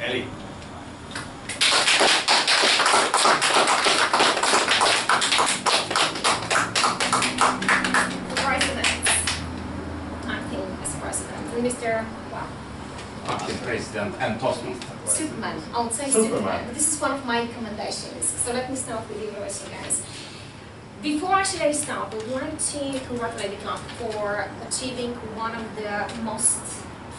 Ellie. Mr. Wow. Acting President and Toastmaster. Superman. I would say Superman. This is one of my recommendations. So let me start with you guys. Before actually I start, I would like to congratulate the club for achieving one of the most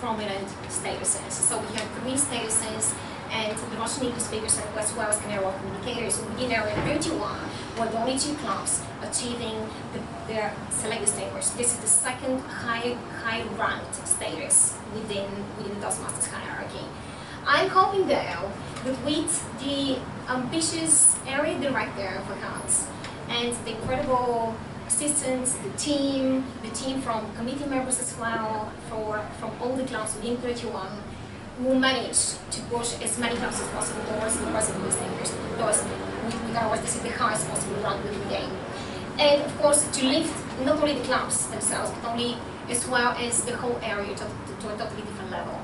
prominent statuses. So we have 3 statuses, and the Russian English speakers as well as Canary Wharf communicators within Area 31 were the only 2 clubs achieving the selected status. This is the second high-ranked status within the Toastmasters hierarchy. I'm hoping though that with the ambitious area director for Hans and the incredible assistants, the team from committee members as well, from all the clubs within 31, will manage to push as many clubs as possible towards the president status. Because with ours, this is the highest possible rank of the game. And of course, to lift not only the clubs themselves, but only as well as the whole area to a totally different level.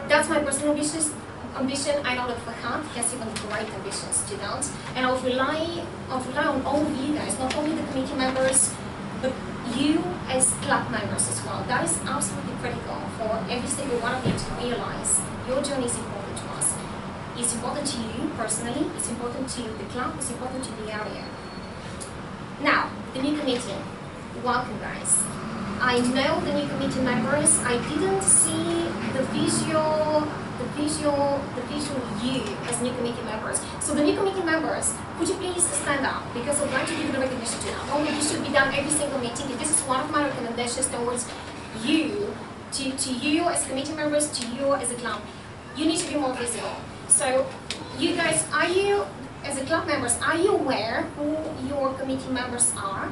That's my personal ambition. I know that Fahad has even great ambitions to that. And I'll rely on all of you guys, not only the committee members, but you as club members as well. That is absolutely critical for every single one of you to realize your journey is important to us. It's important to you personally, it's important to the club, it's important to the area. Now, the new committee. Welcome guys. I know the new committee members. I didn't see the visual you as new committee members. So the new committee members, could you please stand up? Because I'd like to give you the recognition to that. Only this should be done every single meeting. This is one of my recommendations towards you, to you as committee members, to you as a club. You need to be more visible. So you guys, are you, as a club members, are you aware who your committee members are?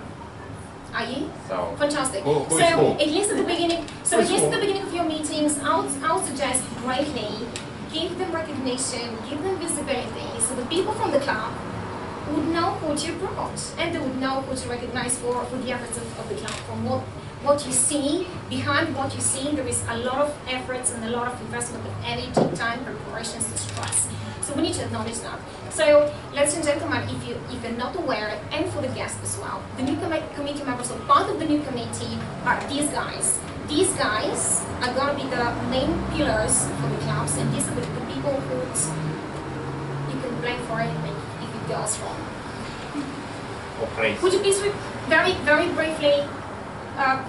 Are you? So, fantastic. At least at the beginning. So at least at the beginning of your meetings, I would suggest greatly give them recognition, give them visibility, so the people from the club would know who to promote, and they would know who to recognize for the efforts of the club. From what you see, behind what you see, there is a lot of efforts and a lot of investment of energy, time, preparations, and stress. So we need to acknowledge that. So, ladies and gentlemen, if you're not aware, and for the guests as well, the new committee members, or part of the new committee, are these guys. These guys are going to be the main pillars for the clubs, and these are the people who you can blame for anything if it goes wrong. Okay. Would you please very briefly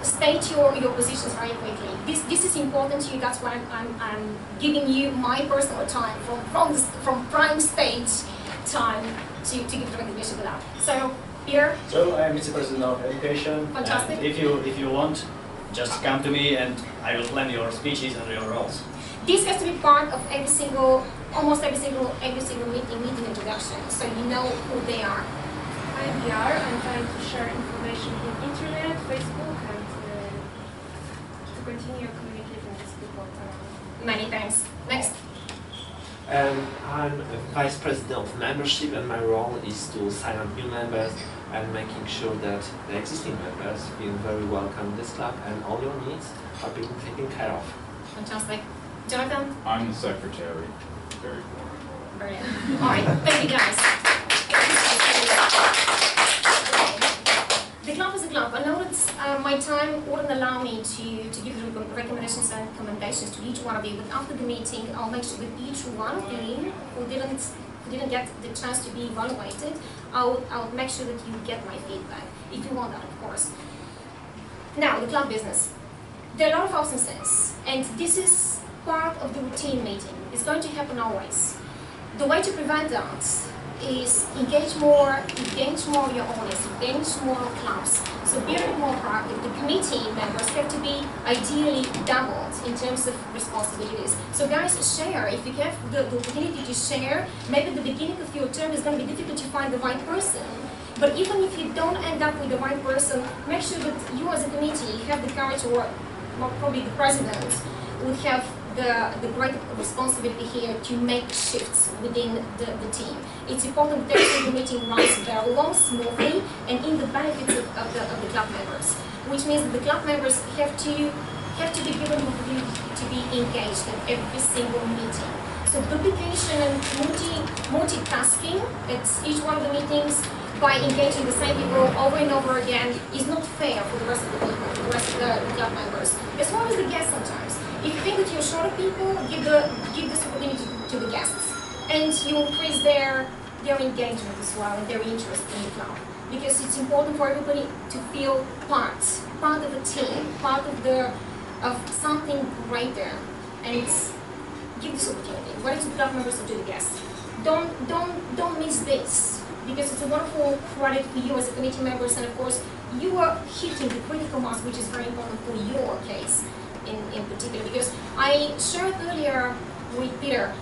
state your positions very quickly? This is important to you. That's why I'm giving you my personal time from prime stage time to give the recognition for that. So here. So I am Vice President of Education. Fantastic. And if you want, just come to me and I will plan your speeches and your roles. This has to be part of almost every single meeting introduction, so you know who they are. I'm EllieR. I'm trying to share information in internet, Facebook, and to continue communicating with people. Many thanks. Next. I'm Vice President of Membership, and my role is to sign up new members and making sure that the existing members feel very welcome in this club and all your needs are being taken care of. Fantastic. Jonathan? I'm the secretary. Very boring. Brilliant. All right. Thank you, guys. The club is a club. I know that my time wouldn't allow me to give the recommendations and commendations to each one of you, but after the meeting, I'll make sure that each one of you who didn't get the chance to be evaluated, I'll make sure that you get my feedback, if you want that, of course. Now, the club business. There are a lot of ups and downs, and this is part of the routine meeting. It's going to happen always. The way to prevent that is engage more your audience, engage more clubs. So be a bit more proactive. The committee members have to be ideally doubled in terms of responsibilities. So guys, share. If you have the opportunity to share, maybe at the beginning of your term it's going to be difficult to find the right person. But even if you don't end up with the right person, make sure that you as a committee have the courage, or probably the president would have the great responsibility here to make shifts within the team. It's important that every single meeting runs very well, smoothly, and in the benefits of the club members, which means that the club members have to be given the opportunity to be engaged in every single meeting. So duplication and multitasking at each one of the meetings by engaging the same people over and over again is not fair for the rest of the people, for the rest of the club members, as well as the guests sometimes. If you think that you're short of people, give this opportunity to the guests, and you increase their engagement as well and their interest in the club. Because it's important for everybody to feel part of a team, part of something greater, and give this opportunity, whether to the club members or to the guests. Don't miss this, because it's a wonderful credit for you as a committee members, and of course you are hitting the critical mass, which is very important for your case in particular. Because I shared earlier with Peter,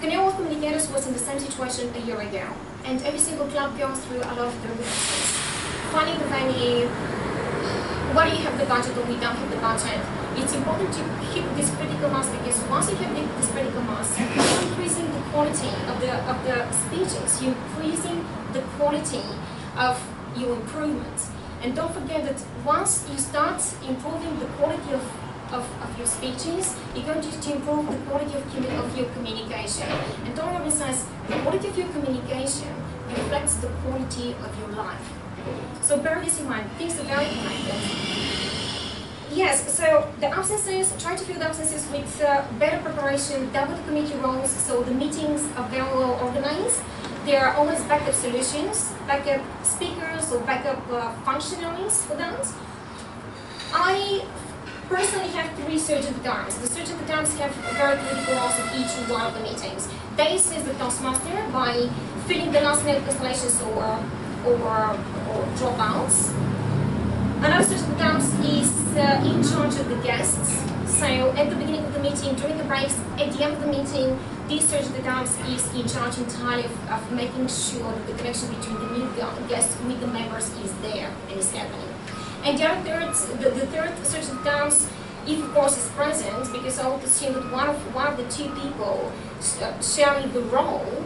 Canary Wharf Communicators was in the same situation a year ago, and every single club goes through a lot of turbulences. Finding the venue, whether you have the budget or we don't have the budget, it's important to hit this critical mass, because once you have this critical mass, you're increasing the quality of the speeches, you're increasing the quality of your improvements. And don't forget that once you start improving the quality of your speeches, you're going to improve the quality of your communication. And don't emphasize, the quality of your communication reflects the quality of your life. So bear this in mind, things are very connected. Yes, so the absences, try to fill the absences with better preparation, double the committee roles, so the meetings are very well organized. There are always backup solutions, backup speakers or backup functionaries for that. I personally have 3 surgeon terms. The surgeon terms have very critical roles in each one of the meetings. They assist the taskmaster by filling the last minute cancellations or dropouts. Another surgeon terms is in charge of the guests. So at the beginning of the meeting, during the breaks, at the end of the meeting, this surgeon terms is in charge entirely of making sure that the connection between the new guests with the members is there and is happening. And the third surgeon terms, if of course is present, because I would assume that one of the 2 people sharing the role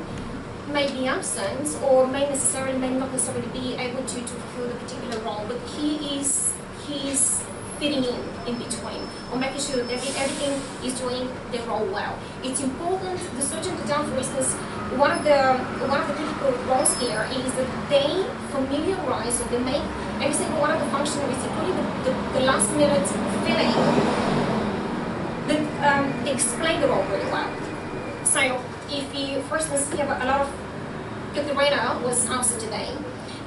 may be absent or may not necessarily be able to fulfill the particular role, but he is fitting in between, or making sure that everything is doing their role well. It's important. The surgeon term, for instance, one of the critical roles here is that they familiarize, or they make every single one of the functionaries, including the last minute filling, they explain the role really well. So if you, for instance, have a lot of, Katerina was absent today,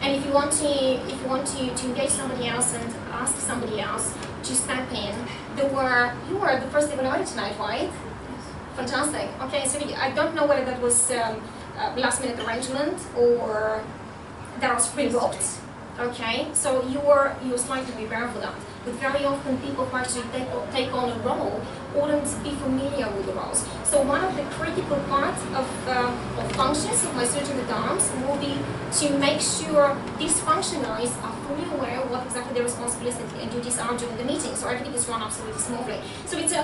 and if you want to engage somebody else and ask somebody else to step in, you were the first evaluator tonight, right? Fantastic. Okay, so I don't know whether that was last minute arrangement or that was pre-booked. Okay, so you were slightly prepared for that. But very often people who actually take on a role wouldn't be familiar with the roles. So one of the critical parts of functions of my surgeon at arms will be to make sure these functionaries are fully aware of what exactly their responsibilities and duties are during the meeting, so everything is run absolutely smoothly. So it's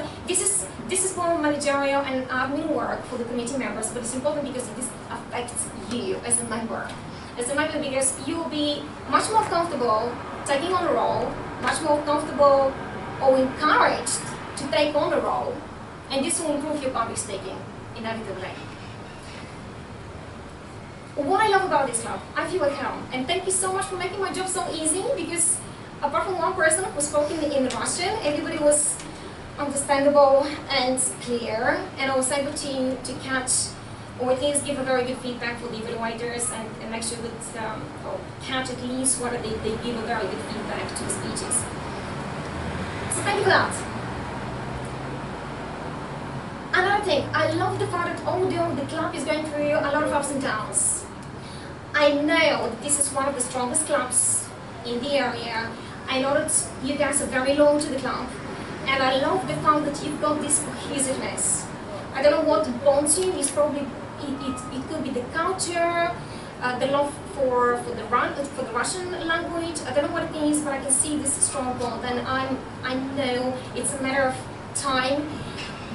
this is more managerial and admin work for the committee members, but it's important because this affects you as a member. Because you will be much more comfortable taking on a role, much more comfortable or encouraged to take on a role, and this will improve your public speaking inevitably. What I love about this club, I feel at home, and thank you so much for making my job so easy, because apart from one person who spoke in Russian, everybody was understandable and clear, and I was able to catch, or at least give a very good feedback for the evaluators and make sure that, or catch at least whether they give a very good feedback to the speeches. So thank you for that. Another thing, I love the fact that although the club is going through a lot of ups and downs, I know that this is one of the strongest clubs in the area. I know that you guys are very loyal to the club, and I love the fact that you've got this cohesiveness. I don't know what bonds you, it's probably, it could be the culture, the love for the Russian language. I don't know what it is, but I can see this strong bond, and I know it's a matter of time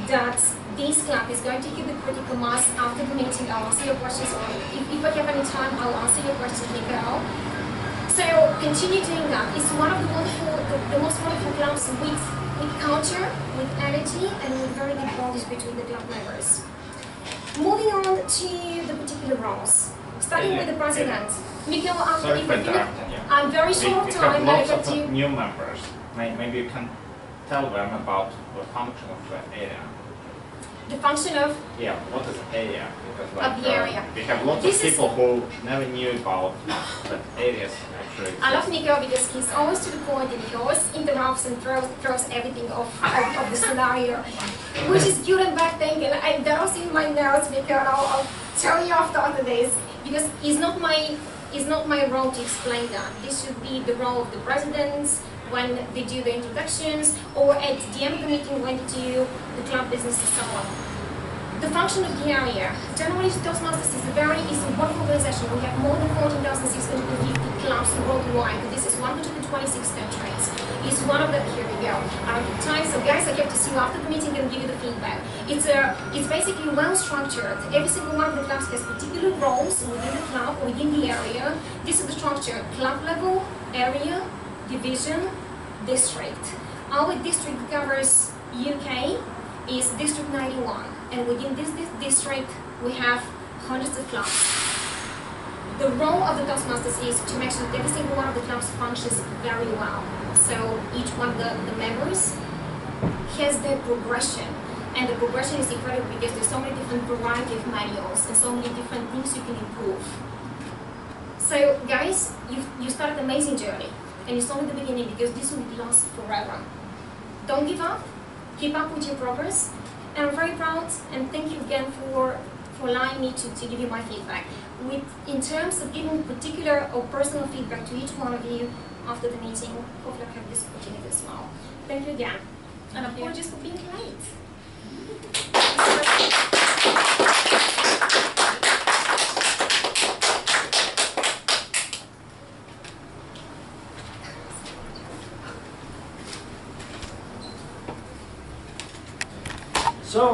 that this club is going to hit the critical mass after the meeting. I'll answer your questions, or if I have any time, I'll answer your questions, Nicole. So continue doing that. It's one of the most wonderful clubs with culture, with energy, and with very good bonds between the club members. to the particular roles, starting with the president. Mikhail, Sorry for interrupting you. I'm very short of We time, have but I lots got of to. new members. Maybe you can tell them about the function of the area. The function of Yeah, what is area? Because Of the area. we have lots This of is- people who never knew about that areas actually. I love exist. Nico because he's always to the point and he always interrupts and throws everything off of the scenario, which is good and bad thing. And that was in my notes because I'll tell you after this because it's not my role to explain that. This should be the role of the presidents when they do the introductions or at the end of the meeting when they do the club business and so on. The function of the area. Generally, Toastmasters is a wonderful organization. We have more than 14,650 clubs worldwide. This is 126 countries. It's one of the, here we go. Time. So guys, I have to see you after the meeting and give you the feedback. It's basically well structured. Every single one of the clubs has particular roles within the club, within the area. This is the structure: club level, area, division, district. Our district covers UK, is District 91, and within this district we have hundreds of clubs. The role of the Toastmasters is to make sure that every single one of the clubs functions very well. So each one of the members has their progression, and the progression is incredible because there's so many different variety of manuals and so many different things you can improve. So guys, you started an amazing journey, and it's only the beginning because this will last forever. Don't give up. Keep up with your progress, and I'm very proud and thank you again for allowing me to give you my feedback. In terms of giving particular or personal feedback to each one of you after the meeting, hopefully I have this opportunity as well. Thank you again, and apologies for being late. So